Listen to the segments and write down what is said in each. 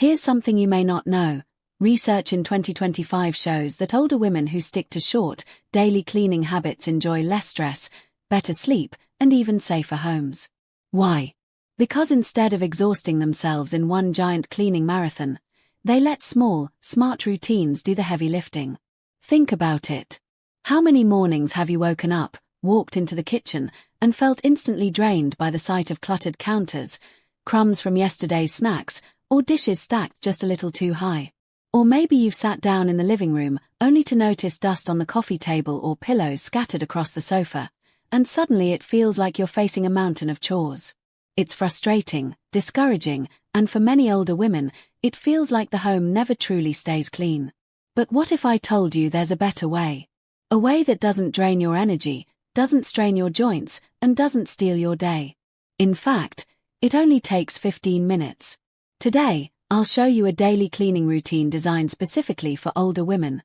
Here's something you may not know. Research in 2025 shows that older women who stick to short, daily cleaning habits enjoy less stress, better sleep, and even safer homes. Why? Because instead of exhausting themselves in one giant cleaning marathon, they let small, smart routines do the heavy lifting. Think about it. How many mornings have you woken up, walked into the kitchen, and felt instantly drained by the sight of cluttered counters, crumbs from yesterday's snacks, or dishes stacked just a little too high? Or maybe you've sat down in the living room, only to notice dust on the coffee table or pillows scattered across the sofa, and suddenly it feels like you're facing a mountain of chores. It's frustrating, discouraging, and for many older women, it feels like the home never truly stays clean. But what if I told you there's a better way? A way that doesn't drain your energy, doesn't strain your joints, and doesn't steal your day. In fact, it only takes 15 minutes. Today, I'll show you a daily cleaning routine designed specifically for older women.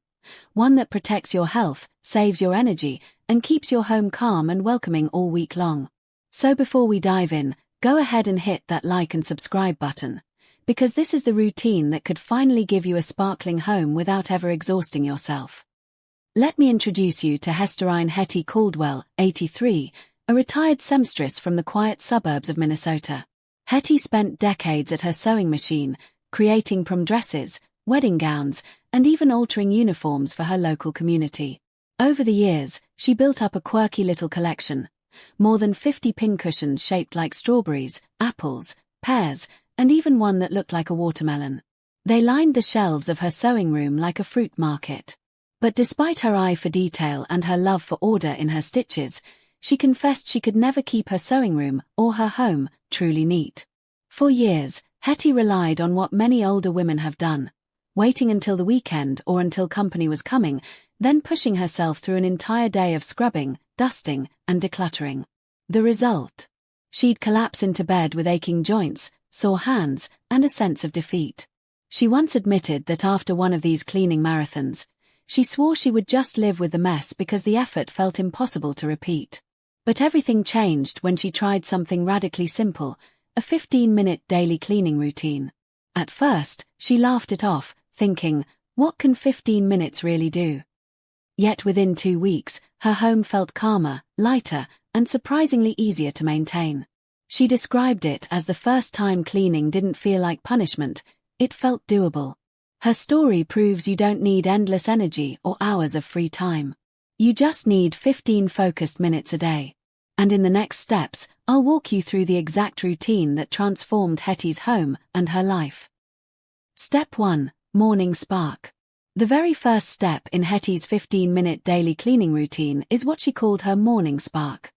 One that protects your health, saves your energy, and keeps your home calm and welcoming all week long. So before we dive in, go ahead and hit that like and subscribe button, because this is the routine that could finally give you a sparkling home without ever exhausting yourself. Let me introduce you to Hesterine Hetty Caldwell, 83, a retired seamstress from the quiet suburbs of Minnesota. Hetty spent decades at her sewing machine, creating prom dresses, wedding gowns, and even altering uniforms for her local community. Over the years, she built up a quirky little collection. More than 50 pincushions shaped like strawberries, apples, pears, and even one that looked like a watermelon. They lined the shelves of her sewing room like a fruit market. But despite her eye for detail and her love for order in her stitches, she confessed she could never keep her sewing room, or her home, truly neat. For years, Hetty relied on what many older women have done, waiting until the weekend or until company was coming, then pushing herself through an entire day of scrubbing, dusting, and decluttering. The result? She'd collapse into bed with aching joints, sore hands, and a sense of defeat. She once admitted that after one of these cleaning marathons, she swore she would just live with the mess because the effort felt impossible to repeat. But everything changed when she tried something radically simple, a 15-minute daily cleaning routine. At first, she laughed it off, thinking, what can 15 minutes really do? Yet within 2 weeks, her home felt calmer, lighter, and surprisingly easier to maintain. She described it as the first time cleaning didn't feel like punishment, it felt doable. Her story proves you don't need endless energy or hours of free time. You just need 15 focused minutes a day. And in the next steps, I'll walk you through the exact routine that transformed Hetty's home and her life. Step 1. Morning Spark. The very first step in Hetty's 15-minute daily cleaning routine is what she called her morning spark.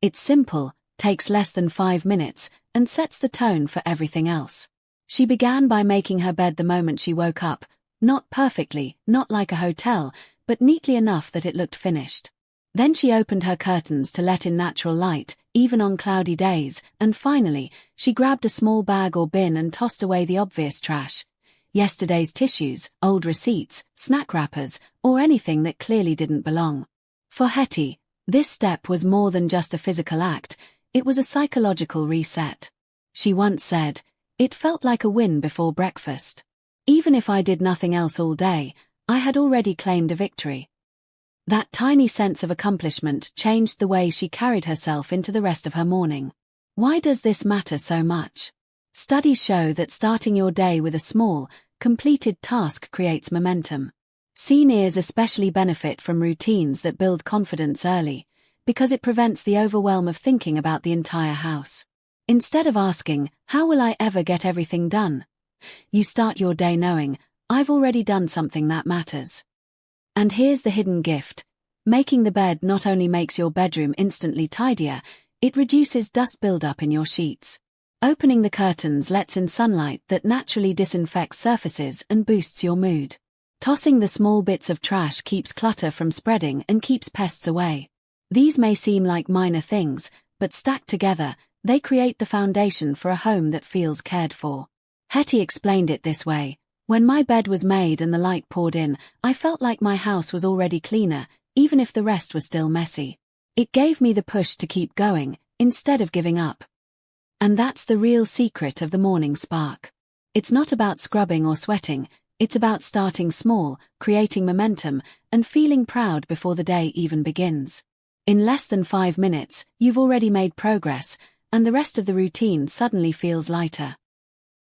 It's simple, takes less than 5 minutes, and sets the tone for everything else. She began by making her bed the moment she woke up, not perfectly, not like a hotel, but neatly enough that it looked finished. Then she opened her curtains to let in natural light, even on cloudy days, and finally, she grabbed a small bag or bin and tossed away the obvious trash. Yesterday's tissues, old receipts, snack wrappers, or anything that clearly didn't belong. For Hetty, this step was more than just a physical act, it was a psychological reset. She once said, "It felt like a win before breakfast. Even if I did nothing else all day, I had already claimed a victory." That tiny sense of accomplishment changed the way she carried herself into the rest of her morning. Why does this matter so much? Studies show that starting your day with a small, completed task creates momentum. Seniors especially benefit from routines that build confidence early, because it prevents the overwhelm of thinking about the entire house. Instead of asking, "How will I ever get everything done?" you start your day knowing, "I've already done something that matters." And here's the hidden gift. Making the bed not only makes your bedroom instantly tidier, it reduces dust buildup in your sheets. Opening the curtains lets in sunlight that naturally disinfects surfaces and boosts your mood. Tossing the small bits of trash keeps clutter from spreading and keeps pests away. These may seem like minor things, but stacked together, they create the foundation for a home that feels cared for. Hetty explained it this way: "When my bed was made and the light poured in, I felt like my house was already cleaner, even if the rest was still messy. It gave me the push to keep going, instead of giving up." And that's the real secret of the morning spark. It's not about scrubbing or sweating, it's about starting small, creating momentum, and feeling proud before the day even begins. In less than 5 minutes, you've already made progress, and the rest of the routine suddenly feels lighter.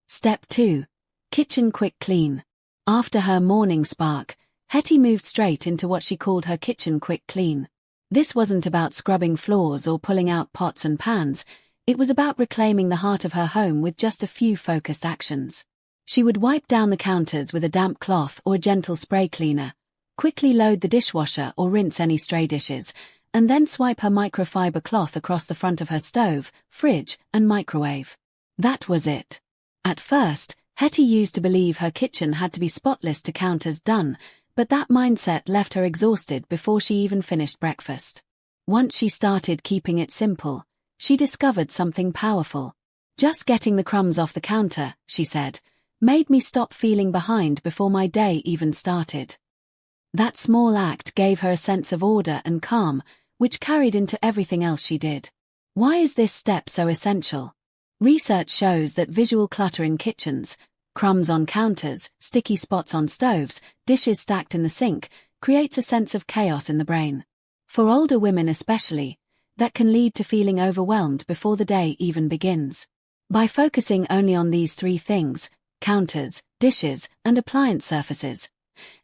Step 2. Kitchen quick clean. After her morning spark, Hetty moved straight into what she called her kitchen quick clean. This wasn't about scrubbing floors or pulling out pots and pans, it was about reclaiming the heart of her home with just a few focused actions. She would wipe down the counters with a damp cloth or a gentle spray cleaner, quickly load the dishwasher or rinse any stray dishes, and then swipe her microfiber cloth across the front of her stove, fridge, and microwave. That was it. At first, Hetty used to believe her kitchen had to be spotless to count as done, but that mindset left her exhausted before she even finished breakfast. Once she started keeping it simple, she discovered something powerful. Just getting the crumbs off the counter, she said, made me stop feeling behind before my day even started. That small act gave her a sense of order and calm, which carried into everything else she did. Why is this step so essential? Research shows that visual clutter in kitchens, crumbs on counters, sticky spots on stoves, dishes stacked in the sink, creates a sense of chaos in the brain. For older women especially, that can lead to feeling overwhelmed before the day even begins. By focusing only on these 3 things, counters, dishes, and appliance surfaces,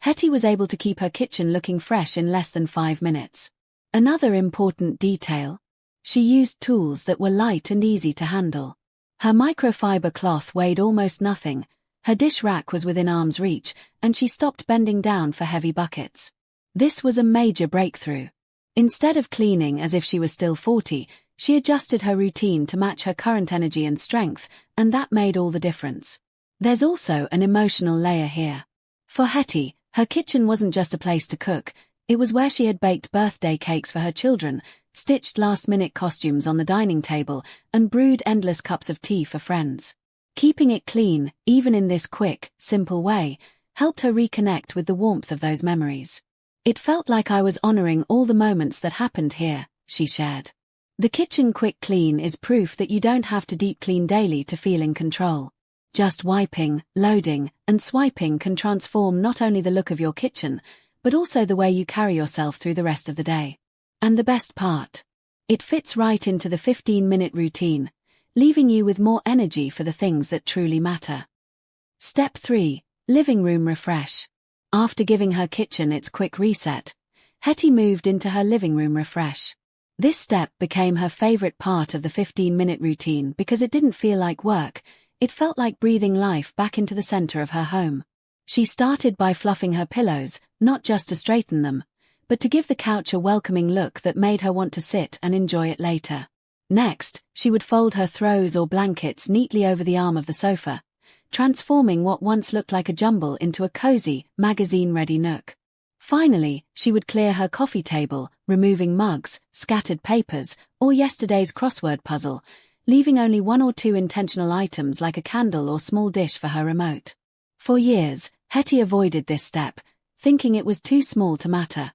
Hetty was able to keep her kitchen looking fresh in less than 5 minutes. Another important detail: she used tools that were light and easy to handle. Her microfiber cloth weighed almost nothing, her dish rack was within arm's reach, and she stopped bending down for heavy buckets. This was a major breakthrough. Instead of cleaning as if she was still 40, she adjusted her routine to match her current energy and strength, and that made all the difference. There's also an emotional layer here. For Hetty, her kitchen wasn't just a place to cook, it was where she had baked birthday cakes for her children, stitched last-minute costumes on the dining table, and brewed endless cups of tea for friends. Keeping it clean, even in this quick, simple way, helped her reconnect with the warmth of those memories. It felt like I was honoring all the moments that happened here, she shared. The kitchen quick clean is proof that you don't have to deep clean daily to feel in control. Just wiping, loading, and swiping can transform not only the look of your kitchen, but also the way you carry yourself through the rest of the day. And the best part? It fits right into the 15-minute routine, leaving you with more energy for the things that truly matter. Step 3. Living room refresh. After giving her kitchen its quick reset, Hetty moved into her living room refresh. This step became her favorite part of the 15-minute routine because it didn't feel like work, it felt like breathing life back into the center of her home. She started by fluffing her pillows, not just to straighten them, but to give the couch a welcoming look that made her want to sit and enjoy it later. Next, she would fold her throws or blankets neatly over the arm of the sofa, transforming what once looked like a jumble into a cozy, magazine-ready nook. Finally, she would clear her coffee table, removing mugs, scattered papers, or yesterday's crossword puzzle, leaving only 1 or 2 intentional items like a candle or small dish for her remote. For years, Hetty avoided this step, thinking it was too small to matter.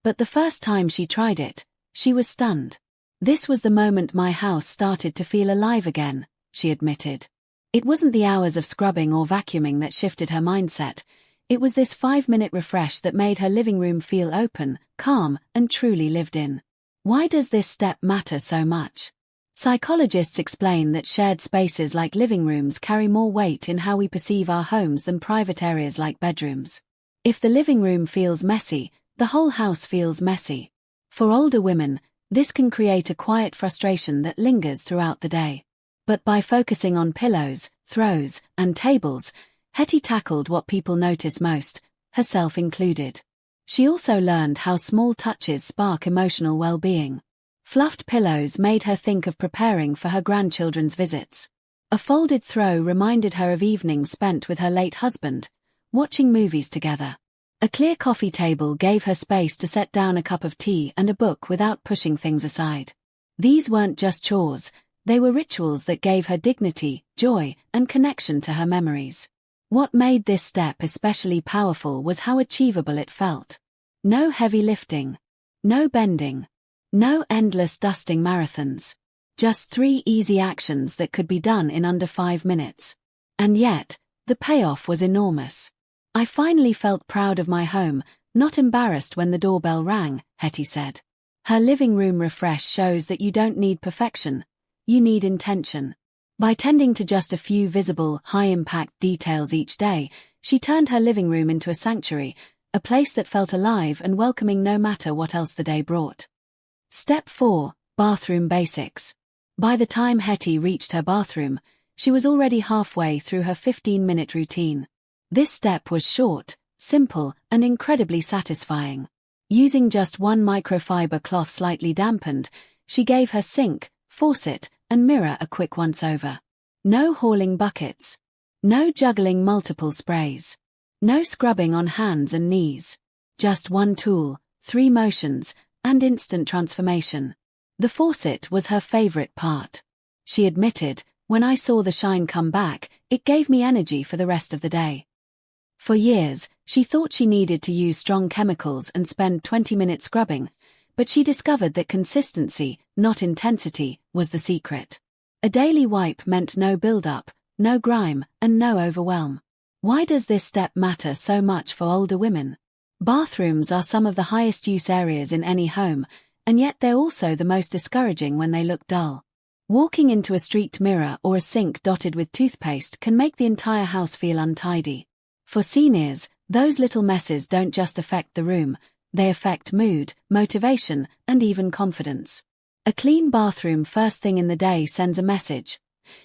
But the first time she tried it, she was stunned. This was the moment my house started to feel alive again, she admitted. It wasn't the hours of scrubbing or vacuuming that shifted her mindset, it was this 5-minute refresh that made her living room feel open, calm, and truly lived in. Why does this step matter so much? Psychologists explain that shared spaces like living rooms carry more weight in how we perceive our homes than private areas like bedrooms. If the living room feels messy, the whole house feels messy. For older women, this can create a quiet frustration that lingers throughout the day. But by focusing on pillows, throws, and tables, Hetty tackled what people notice most, herself included. She also learned how small touches spark emotional well-being. Fluffed pillows made her think of preparing for her grandchildren's visits. A folded throw reminded her of evenings spent with her late husband, watching movies together. A clear coffee table gave her space to set down a cup of tea and a book without pushing things aside. These weren't just chores, they were rituals that gave her dignity, joy, and connection to her memories. What made this step especially powerful was how achievable it felt. No heavy lifting. No bending. No endless dusting marathons. Just 3 easy actions that could be done in under 5 minutes. And yet, the payoff was enormous. I finally felt proud of my home, not embarrassed when the doorbell rang, Hetty said. Her living room refresh shows that you don't need perfection, you need intention. By tending to just a few visible, high-impact details each day, she turned her living room into a sanctuary, a place that felt alive and welcoming no matter what else the day brought. Step 4. Bathroom Basics. By the time Hetty reached her bathroom, she was already halfway through her 15-minute routine. This step was short, simple, and incredibly satisfying. Using just one microfiber cloth slightly dampened, she gave her sink, faucet, and mirror a quick once-over. No hauling buckets. No juggling multiple sprays. No scrubbing on hands and knees. Just one tool, 3 motions, and instant transformation. The faucet was her favorite part. She admitted, "When I saw the shine come back, it gave me energy for the rest of the day." For years, she thought she needed to use strong chemicals and spend 20 minutes scrubbing, but she discovered that consistency, not intensity, was the secret. A daily wipe meant no build-up, no grime, and no overwhelm. Why does this step matter so much for older women? Bathrooms are some of the highest use areas in any home, and yet they're also the most discouraging when they look dull. Walking into a streaked mirror or a sink dotted with toothpaste can make the entire house feel untidy. For seniors, those little messes don't just affect the room, they affect mood, motivation, and even confidence. A clean bathroom first thing in the day sends a message.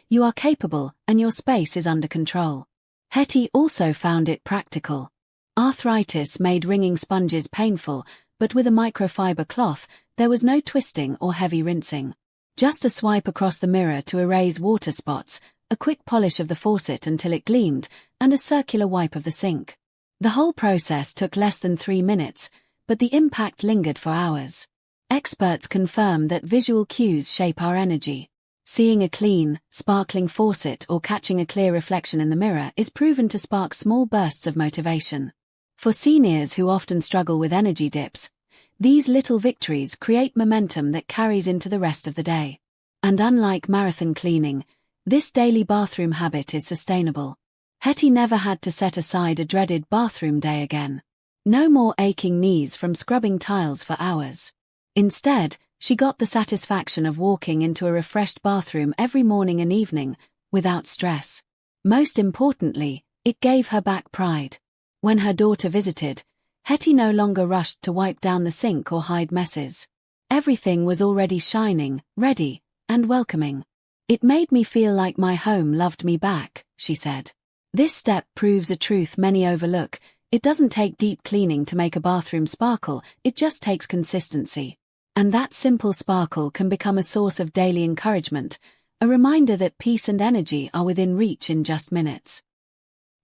You are capable, and your space is under control. Hetty also found it practical. Arthritis made wringing sponges painful, but with a microfiber cloth, there was no twisting or heavy rinsing. Just a swipe across the mirror to erase water spots, a quick polish of the faucet until it gleamed, and a circular wipe of the sink. The whole process took less than 3 minutes, but the impact lingered for hours. Experts confirm that visual cues shape our energy. Seeing a clean, sparkling faucet or catching a clear reflection in the mirror is proven to spark small bursts of motivation. For seniors who often struggle with energy dips, these little victories create momentum that carries into the rest of the day. And unlike marathon cleaning, this daily bathroom habit is sustainable. Hetty never had to set aside a dreaded bathroom day again. No more aching knees from scrubbing tiles for hours. Instead, she got the satisfaction of walking into a refreshed bathroom every morning and evening, without stress. Most importantly, it gave her back pride. When her daughter visited, Hetty no longer rushed to wipe down the sink or hide messes. Everything was already shining, ready, and welcoming. It made me feel like my home loved me back, she said. This step proves a truth many overlook. It doesn't take deep cleaning to make a bathroom sparkle, it just takes consistency. And that simple sparkle can become a source of daily encouragement, a reminder that peace and energy are within reach in just minutes.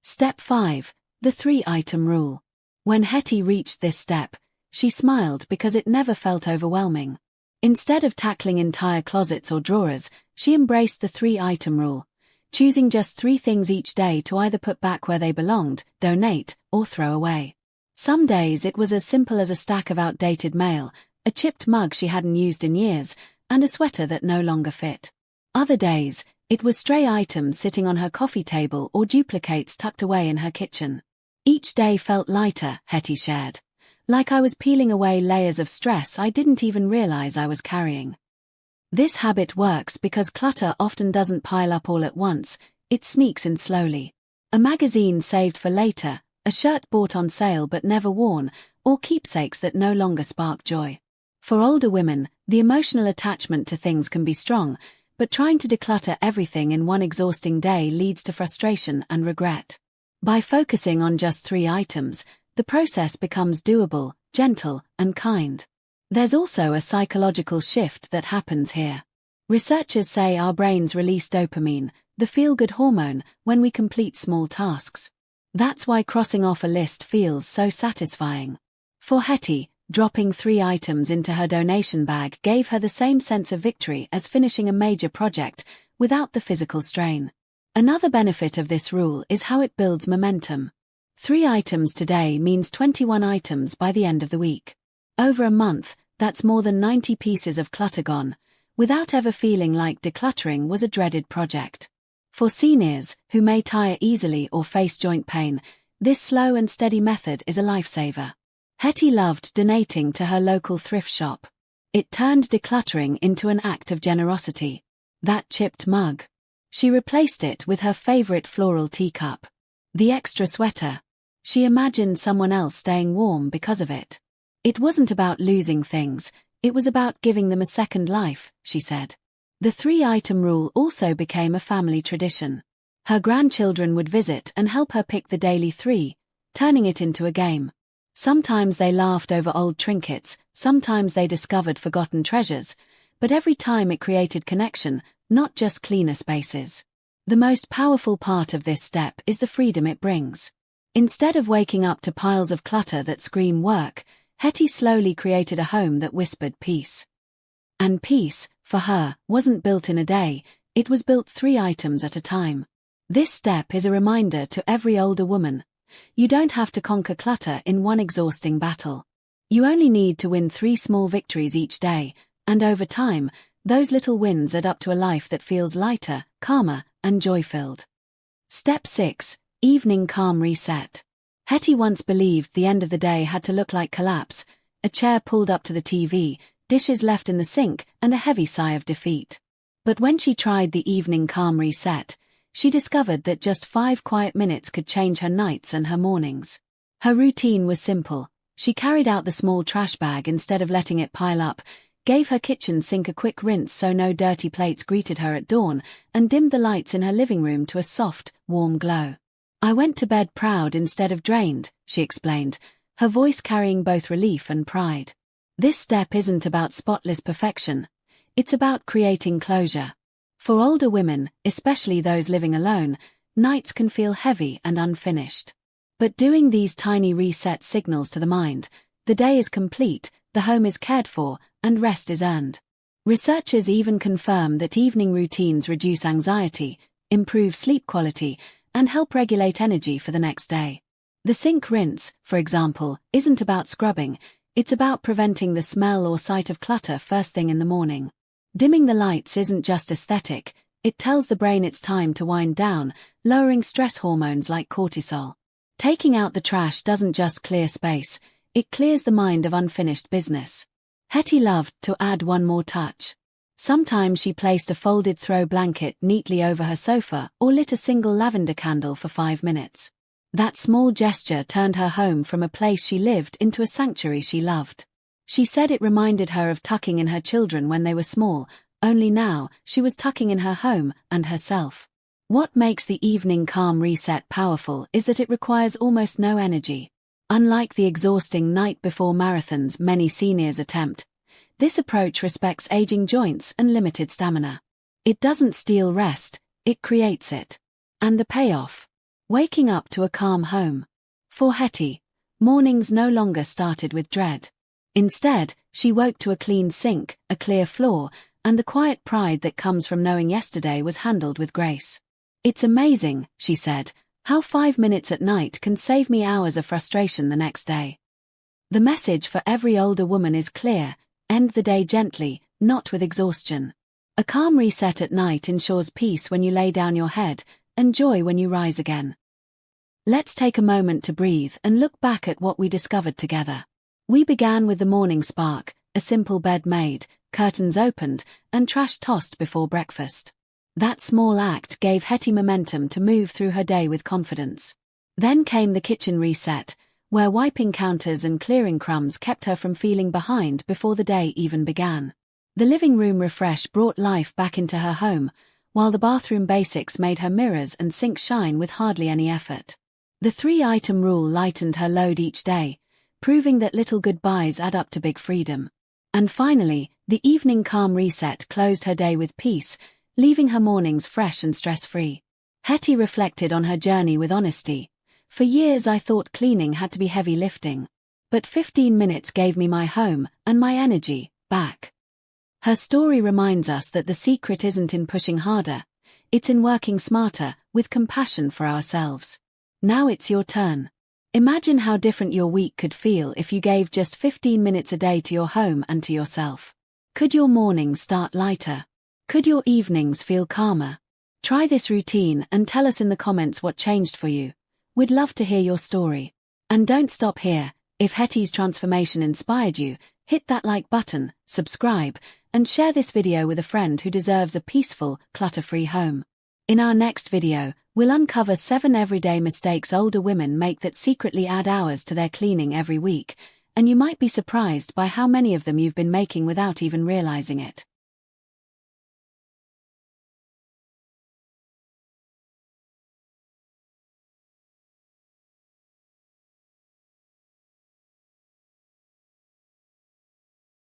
Step 5. The 3-item rule. When Hetty reached this step, she smiled because it never felt overwhelming. Instead of tackling entire closets or drawers, she embraced the 3-item rule, choosing just 3 things each day to either put back where they belonged, donate, or throw away. Some days it was as simple as a stack of outdated mail, a chipped mug she hadn't used in years, and a sweater that no longer fit. Other days, it was stray items sitting on her coffee table or duplicates tucked away in her kitchen. Each day felt lighter, Hetty shared. Like I was peeling away layers of stress I didn't even realize I was carrying. This habit works because clutter often doesn't pile up all at once, it sneaks in slowly. A magazine saved for later, a shirt bought on sale but never worn, or keepsakes that no longer spark joy. For older women, the emotional attachment to things can be strong, but trying to declutter everything in one exhausting day leads to frustration and regret. By focusing on just 3 items, the process becomes doable, gentle, and kind. There's also a psychological shift that happens here. Researchers say our brains release dopamine, the feel-good hormone, when we complete small tasks. That's why crossing off a list feels so satisfying. For Hetty, dropping 3 items into her donation bag gave her the same sense of victory as finishing a major project, without the physical strain. Another benefit of this rule is how it builds momentum. 3 items today means 21 items by the end of the week. Over a month, that's more than 90 pieces of clutter gone, without ever feeling like decluttering was a dreaded project. For seniors, who may tire easily or face joint pain, this slow and steady method is a lifesaver. Hetty loved donating to her local thrift shop. It turned decluttering into an act of generosity. That chipped mug. She replaced it with her favorite floral teacup. The extra sweater. She imagined someone else staying warm because of it. It wasn't about losing things, it was about giving them a second life, she said. The 3-item rule also became a family tradition. Her grandchildren would visit and help her pick the daily 3, turning it into a game. Sometimes they laughed over old trinkets, sometimes they discovered forgotten treasures, but every time it created connection, not just cleaner spaces. The most powerful part of this step is the freedom it brings. Instead of waking up to piles of clutter that scream work, Hetty slowly created a home that whispered peace. And peace, for her, wasn't built in a day, it was built 3 items at a time. This step is a reminder to every older woman. You don't have to conquer clutter in one exhausting battle. You only need to win 3 small victories each day, and over time, those little wins add up to a life that feels lighter, calmer, and joy-filled. Step 6. Evening Calm Reset. Hetty once believed the end of the day had to look like collapse, a chair pulled up to the TV, dishes left in the sink, and a heavy sigh of defeat. But when she tried the Evening Calm Reset, she discovered that just 5 quiet minutes could change her nights and her mornings. Her routine was simple. She carried out the small trash bag instead of letting it pile up, gave her kitchen sink a quick rinse so no dirty plates greeted her at dawn, and dimmed the lights in her living room to a soft, warm glow. I went to bed proud instead of drained, she explained, her voice carrying both relief and pride. This step isn't about spotless perfection. It's about creating closure. For older women, especially those living alone, nights can feel heavy and unfinished. But doing these tiny reset signals to the mind, the day is complete, the home is cared for, and rest is earned. Researchers even confirm that evening routines reduce anxiety, improve sleep quality, and help regulate energy for the next day. The sink rinse, for example, isn't about scrubbing, it's about preventing the smell or sight of clutter first thing in the morning. Dimming the lights isn't just aesthetic, it tells the brain it's time to wind down, lowering stress hormones like cortisol. Taking out the trash doesn't just clear space, it clears the mind of unfinished business. Hetty loved to add one more touch. Sometimes she placed a folded throw blanket neatly over her sofa or lit a single lavender candle for 5 minutes. That small gesture turned her home from a place she lived into a sanctuary she loved. She said it reminded her of tucking in her children when they were small, only now, she was tucking in her home and herself. What makes the Evening Calm Reset powerful is that it requires almost no energy. Unlike the exhausting night before marathons many seniors attempt, this approach respects aging joints and limited stamina. It doesn't steal rest, it creates it. And the payoff? Waking up to a calm home. For Hetty, mornings no longer started with dread. Instead, she woke to a clean sink, a clear floor, and the quiet pride that comes from knowing yesterday was handled with grace. It's amazing, she said, how 5 minutes at night can save me hours of frustration the next day. The message for every older woman is clear: end the day gently, not with exhaustion. A calm reset at night ensures peace when you lay down your head, and joy when you rise again. Let's take a moment to breathe and look back at what we discovered together. We began with the morning spark, a simple bed made, curtains opened, and trash tossed before breakfast. That small act gave Hetty momentum to move through her day with confidence. Then came the kitchen reset, where wiping counters and clearing crumbs kept her from feeling behind before the day even began. The living room refresh brought life back into her home, while the bathroom basics made her mirrors and sink shine with hardly any effort. The 3-item rule lightened her load each day, proving that little goodbyes add up to big freedom. And finally, the Evening Calm Reset closed her day with peace, leaving her mornings fresh and stress-free. Hetty reflected on her journey with honesty. For years I thought cleaning had to be heavy lifting. But 15 minutes gave me my home and my energy back. Her story reminds us that the secret isn't in pushing harder, it's in working smarter, with compassion for ourselves. Now it's your turn. Imagine how different your week could feel if you gave just 15 minutes a day to your home and to yourself. Could your mornings start lighter? Could your evenings feel calmer? Try this routine and tell us in the comments what changed for you. We'd love to hear your story. And don't stop here. If Hetty's transformation inspired you, hit that like button, subscribe, and share this video with a friend who deserves a peaceful, clutter-free home. In our next video, we'll uncover 7 everyday mistakes older women make that secretly add hours to their cleaning every week, and you might be surprised by how many of them you've been making without even realizing it.